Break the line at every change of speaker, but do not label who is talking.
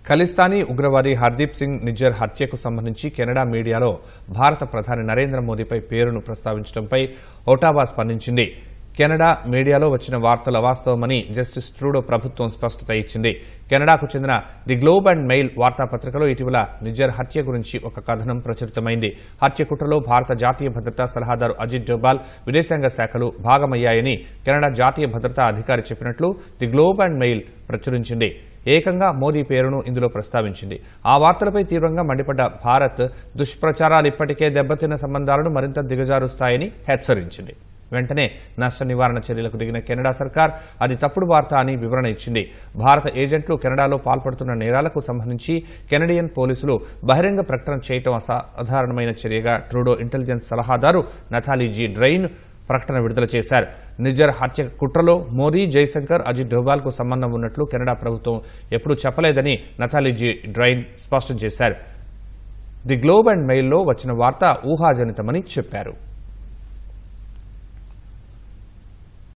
ఖలిస్తానీ ఉగ్రవాది హర్దీప్ సింగ్ నిజ్జర్ హత్యకు సంబంధించి కెనడా మీడియాలో భారత ప్రధాని నరేంద్ర మోదీపై పేరును ప్రస్తావించడంపై ఒటావా స్పందించింది. కెనడా మీడియాలో వచ్చిన వార్తలు అవాస్తవమని జస్టిస్ ట్రూడో ప్రభుత్వం స్పష్టత ఇచ్చింది. కెనడాకు చెందిన ది గ్లోబ్ అండ్ మెయిల్ వార్తాపత్రికలో ఇటీవల నిజ్జర్ హత్య గురించి ఒక కథనం ప్రచురితమైంది. హత్య కుట్రలో భారత జాతీయ భద్రతా సలహాదారు అజిత్ డోబాల్, విదేశాంగ శాఖలు భాగమయ్యాయని కెనడా జాతీయ భద్రతా అధికారి చెప్పినట్లు ది గ్లోబ్ అండ్ మెయిల్ ప్రచురించింది. ఏకంగా మోదీ పేరును ఇందులో ప్రస్తావించింది. ఆ వార్తలపై తీవ్రంగా మండిపడ్డ భారత్ దుష్ప్రచారాలు ఇప్పటికే దెబ్బతిన్న సంబంధాలను మరింత దిగజారుస్తాయని హెచ్చరించింది. వెంటనే నష్ట నివారణ చర్యలకు దిగిన కెనడా సర్కార్ అది తప్పుడు వార్త అని వివరణ ఇచ్చింది. భారత ఏజెంట్లు కెనడాలో పాల్పడుతున్న నేరాలకు సంబంధించి కెనడియన్ పోలీసులు బహిరంగ ప్రకటన చేయడం అసాధారణమైన చర్యగా ట్రూడో ఇంటెలిజెన్స్ సలహాదారు నతాలీ జీ డ్రైన్ ప్రకటన విడుదల చేశారు. నిజ్జర్ హత్య కుట్రలో మోదీ, జైశంకర్, అజిత్ డోబాల్కు సంబంధం ఉన్నట్లు కెనడా ప్రభుత్వం ఎప్పుడూ చెప్పలేదని నతాలీ జీ డ్రైన్ స్పష్టం చేశారు. ది గ్లోబ్ అండ్ మెయిల్లో వచ్చిన వార్త ఊహాజనితమని చెప్పారు.